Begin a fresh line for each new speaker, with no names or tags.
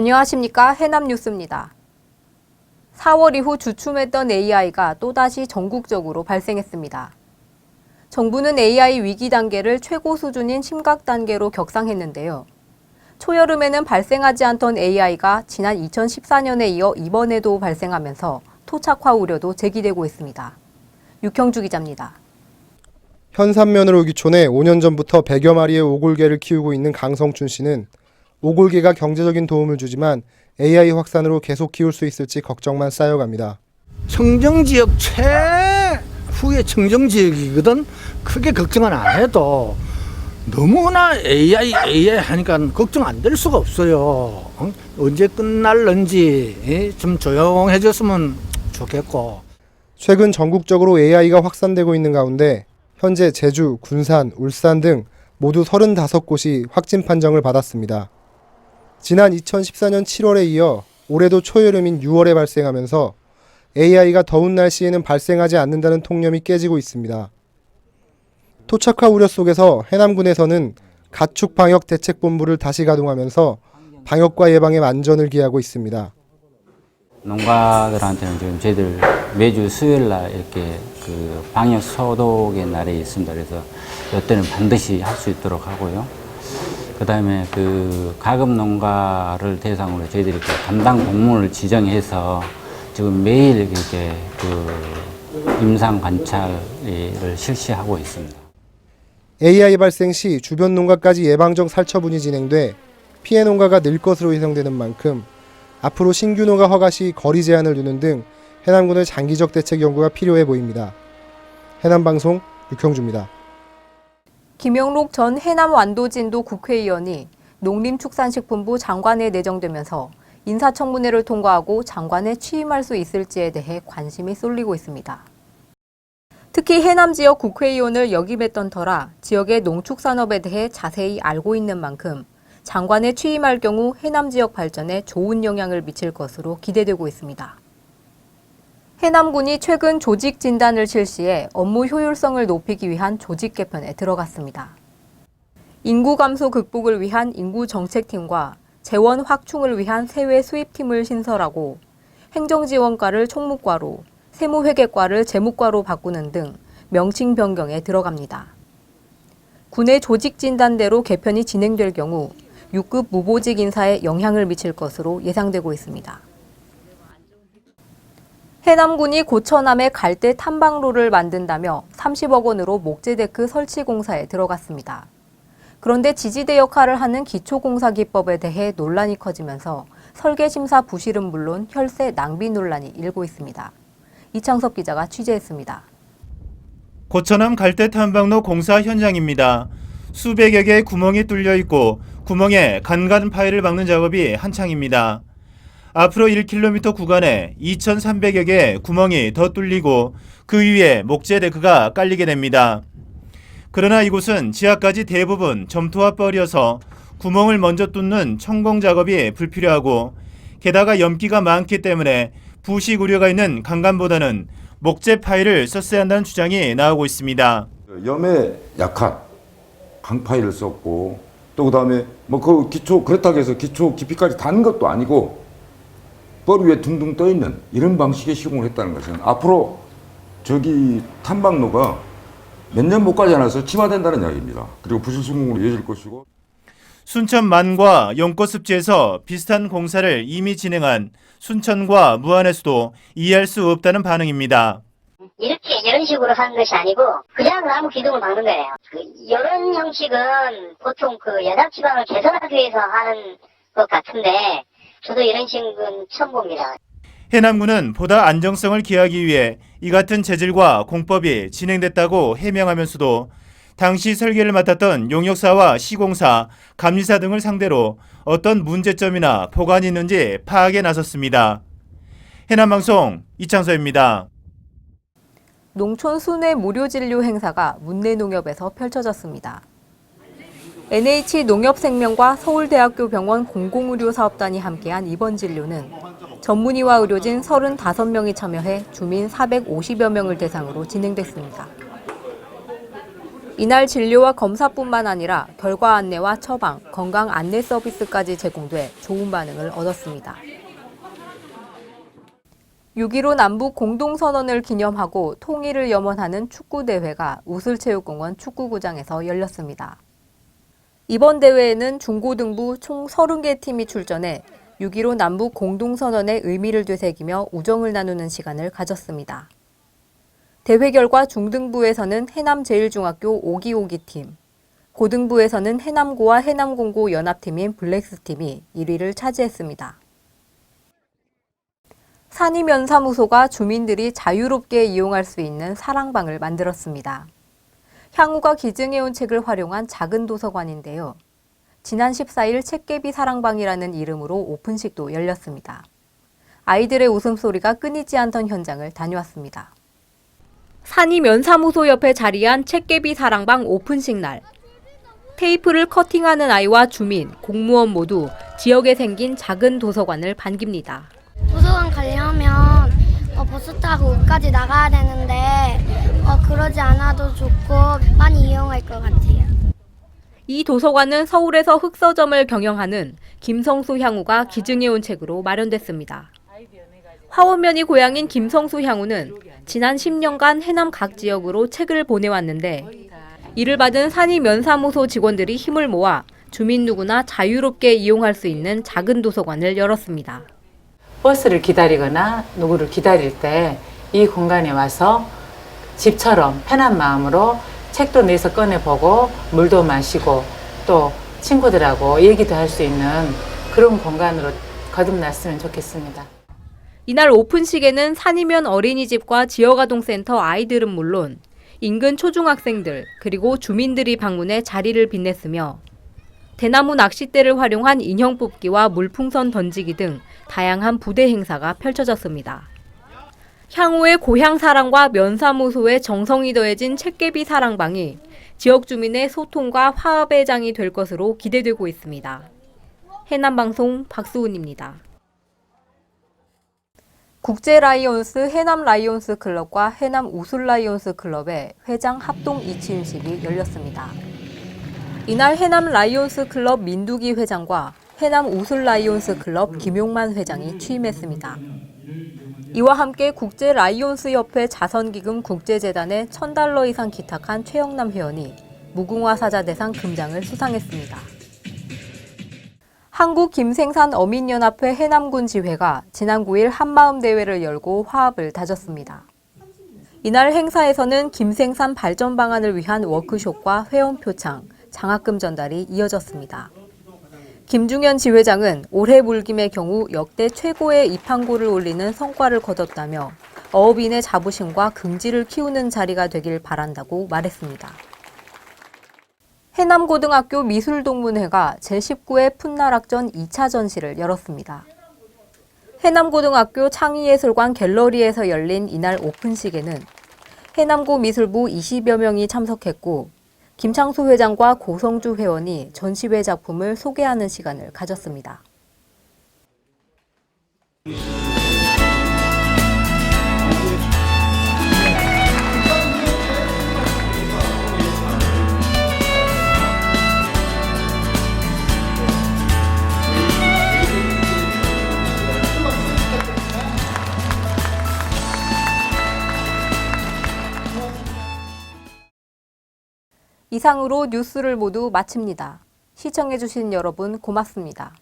안녕하십니까. 해남뉴스입니다. 4월 이후 주춤했던 AI가 또다시 전국적으로 발생했습니다. 정부는 AI 위기 단계를 최고 수준인 심각 단계로 격상했는데요. 초여름에는 발생하지 않던 AI가 지난 2014년에 이어 이번에도 발생하면서 토착화 우려도 제기되고 있습니다. 육형주 기자입니다.
현산면으로 귀촌해 5년 전부터 100여 마리의 오골개를 키우고 있는 강성춘 씨는 오골개가 경제적인 도움을 주지만 AI 확산으로 계속 키울 수 있을지 걱정만 쌓여갑니다.
청정지역 최후의 청정지역이거든. 크게 걱정은 안 해도 너무나 AI 하니까 걱정 안 될 수가 없어요. 언제 끝날는지 좀 조용해졌으면 좋겠고.
최근 전국적으로 AI가 확산되고 있는 가운데 현재 제주, 군산, 울산 등 모두 35곳이 확진 판정을 받았습니다. 지난 2014년 7월에 이어 올해도 초여름인 6월에 발생하면서 AI가 더운 날씨에는 발생하지 않는다는 통념이 깨지고 있습니다. 토착화 우려 속에서 해남군에서는 가축 방역 대책본부를 다시 가동하면서 방역과 예방에 만전을 기하고 있습니다.
농가들한테는 지금 저희들 매주 수요일 날 이렇게 그 방역 소독의 날이 있습니다. 그래서 이때는 반드시 할 수 있도록 하고요. 그다음에 그 가금 농가를 대상으로 저희들이 그 담당 공무원을 지정해서 지금 매일 이렇게 그 임상 관찰을 실시하고 있습니다.
AI 발생 시 주변 농가까지 예방적 살처분이 진행돼 피해 농가가 늘 것으로 예상되는 만큼 앞으로 신규 농가 허가 시 거리 제한을 두는 등 해남군의 장기적 대책 연구가 필요해 보입니다. 해남방송 육형주입니다.
김영록 전 해남 완도진도 국회의원이 농림축산식품부 장관에 내정되면서 인사청문회를 통과하고 장관에 취임할 수 있을지에 대해 관심이 쏠리고 있습니다. 특히 해남 지역 국회의원을 역임했던 터라 지역의 농축산업에 대해 자세히 알고 있는 만큼 장관에 취임할 경우 해남 지역 발전에 좋은 영향을 미칠 것으로 기대되고 있습니다. 해남군이 최근 조직 진단을 실시해 업무 효율성을 높이기 위한 조직 개편에 들어갔습니다. 인구 감소 극복을 위한 인구정책팀과 재원 확충을 위한 세외 수입팀을 신설하고 행정지원과를 총무과로, 세무회계과를 재무과로 바꾸는 등 명칭 변경에 들어갑니다. 군의 조직 진단대로 개편이 진행될 경우 6급 무보직 인사에 영향을 미칠 것으로 예상되고 있습니다. 해남군이 고처남에 갈대 탐방로를 만든다며 30억 원으로 목재데크 설치 공사에 들어갔습니다. 그런데 지지대 역할을 하는 기초공사기법에 대해 논란이 커지면서 설계심사 부실은 물론 혈세 낭비 논란이 일고 있습니다. 이창섭 기자가 취재했습니다.
고처남 갈대 탐방로 공사 현장입니다. 수백여 개의 구멍이 뚫려 있고 구멍에 간간 파일을 박는 작업이 한창입니다. 앞으로 1km 구간에 2,300여 개의 구멍이 더 뚫리고 그 위에 목재 데크가 깔리게 됩니다. 그러나 이곳은 지하까지 대부분 점토와 뻘이어서 구멍을 먼저 뚫는 천공 작업이 불필요하고 게다가 염기가 많기 때문에 부식 우려가 있는 강간보다는 목재 파일을 썼어야 한다는 주장이 나오고 있습니다.
염에 약한 강파일을 썼고 또 그다음에 뭐 그 기초 그렇다고 해서 기초 깊이까지 닿는 것도 아니고 뻘 위에 둥둥 떠 있는 이런 방식의 시공을 했다는 것은 앞으로 저기 탐방로가 몇 년 못 가지 않아서 침하된다는 이야기입니다. 그리고 부실 수공으로 이어질 것이고.
순천 만과 용꽃습지에서 비슷한 공사를 이미 진행한 순천과 무안에서도 이해할 수 없다는 반응입니다.
이런 식으로 하는 것이 아니고 그냥 나무 기둥을 박는 거예요. 이런 형식은 보통 그 연합 지방을 개선하기 위해서 하는 것 같은데 저도 이런 식은 처음 봅니다.
해남군은 보다 안정성을 기하기 위해 이 같은 재질과 공법이 진행됐다고 해명하면서도 당시 설계를 맡았던 용역사와 시공사, 감리사 등을 상대로 어떤 문제점이나 보관이 있는지 파악에 나섰습니다. 해남방송 이창서입니다.
농촌 순회 무료 진료 행사가 문내농협에서 펼쳐졌습니다. NH농협생명과 서울대학교 병원 공공의료사업단이 함께한 이번 진료는 전문의와 의료진 35명이 참여해 주민 450여 명을 대상으로 진행됐습니다. 이날 진료와 검사뿐만 아니라 결과 안내와 처방, 건강 안내 서비스까지 제공돼 좋은 반응을 얻었습니다. 6.15 남북 공동선언을 기념하고 통일을 염원하는 축구대회가 우슬체육공원 축구구장에서 열렸습니다. 이번 대회에는 중고등부 총 30개 팀이 출전해 6.15 남북 공동선언의 의미를 되새기며 우정을 나누는 시간을 가졌습니다. 대회 결과 중등부에서는 해남제일중학교 오기오기팀, 고등부에서는 해남고와 해남공고 연합팀인 블랙스팀이 1위를 차지했습니다. 산이면사무소가 주민들이 자유롭게 이용할 수 있는 사랑방을 만들었습니다. 향후가 기증해온 책을 활용한 작은 도서관인데요. 지난 14일 책개비 사랑방이라는 이름으로 오픈식도 열렸습니다. 아이들의 웃음소리가 끊이지 않던 현장을 다녀왔습니다. 산이면사무소 옆에 자리한 책개비 사랑방 오픈식 날. 테이프를 커팅하는 아이와 주민, 공무원 모두 지역에 생긴 작은 도서관을 반깁니다.
도서관 가려면 버스 타고 옷까지 나가야 되는데 그러지 않아도 좋고 많이 이용할 것 같아요.
이 도서관은 서울에서 흑서점을 경영하는 김성수 향우가 기증해온 책으로 마련됐습니다. 화원면이 고향인 김성수 향우는 지난 10년간 해남 각 지역으로 책을 보내왔는데 이를 받은 산이면사무소 직원들이 힘을 모아 주민 누구나 자유롭게 이용할 수 있는 작은 도서관을 열었습니다.
버스를 기다리거나 누구를 기다릴 때 이 공간에 와서 집처럼 편한 마음으로 책도 내서 꺼내보고 물도 마시고 또 친구들하고 얘기도 할 수 있는 그런 공간으로 거듭났으면 좋겠습니다.
이날 오픈식에는 산이면 어린이집과 지역아동센터 아이들은 물론 인근 초중학생들 그리고 주민들이 방문해 자리를 빛냈으며 대나무 낚싯대를 활용한 인형 뽑기와 물풍선 던지기 등 다양한 부대 행사가 펼쳐졌습니다. 향후의 고향 사랑과 면사무소의 정성이 더해진 책개비 사랑방이 지역 주민의 소통과 화합의 장이 될 것으로 기대되고 있습니다. 해남방송 박수은입니다. 국제라이온스 해남라이온스 클럽과 해남 우술라이온스 클럽의 회장 합동 이취임식이 열렸습니다. 이날 해남라이온스 클럽 민두기 회장과 해남 우술라이온스 클럽 김용만 회장이 취임했습니다. 이와 함께 국제라이온스협회 자선기금 국제재단에 $1,000 이상 기탁한 최영남 회원이 무궁화 사자대상 금장을 수상했습니다. 한국김생산어민연합회 해남군 지회가 지난 9일 한마음대회를 열고 화합을 다졌습니다. 이날 행사에서는 김생산 발전 방안을 위한 워크숍과 회원 표창, 장학금 전달이 이어졌습니다. 김중현 지회장은 올해 물김의 경우 역대 최고의 입항고를 올리는 성과를 거뒀다며 어업인의 자부심과 긍지를 키우는 자리가 되길 바란다고 말했습니다. 해남고등학교 미술동문회가 제19회 풋나락전 2차 전시를 열었습니다. 해남고등학교 창의예술관 갤러리에서 열린 이날 오픈식에는 해남고 미술부 20여 명이 참석했고 김창수 회장과 고성주 회원이 전시회 작품을 소개하는 시간을 가졌습니다. 이상으로 뉴스를 모두 마칩니다. 시청해주신 여러분 고맙습니다.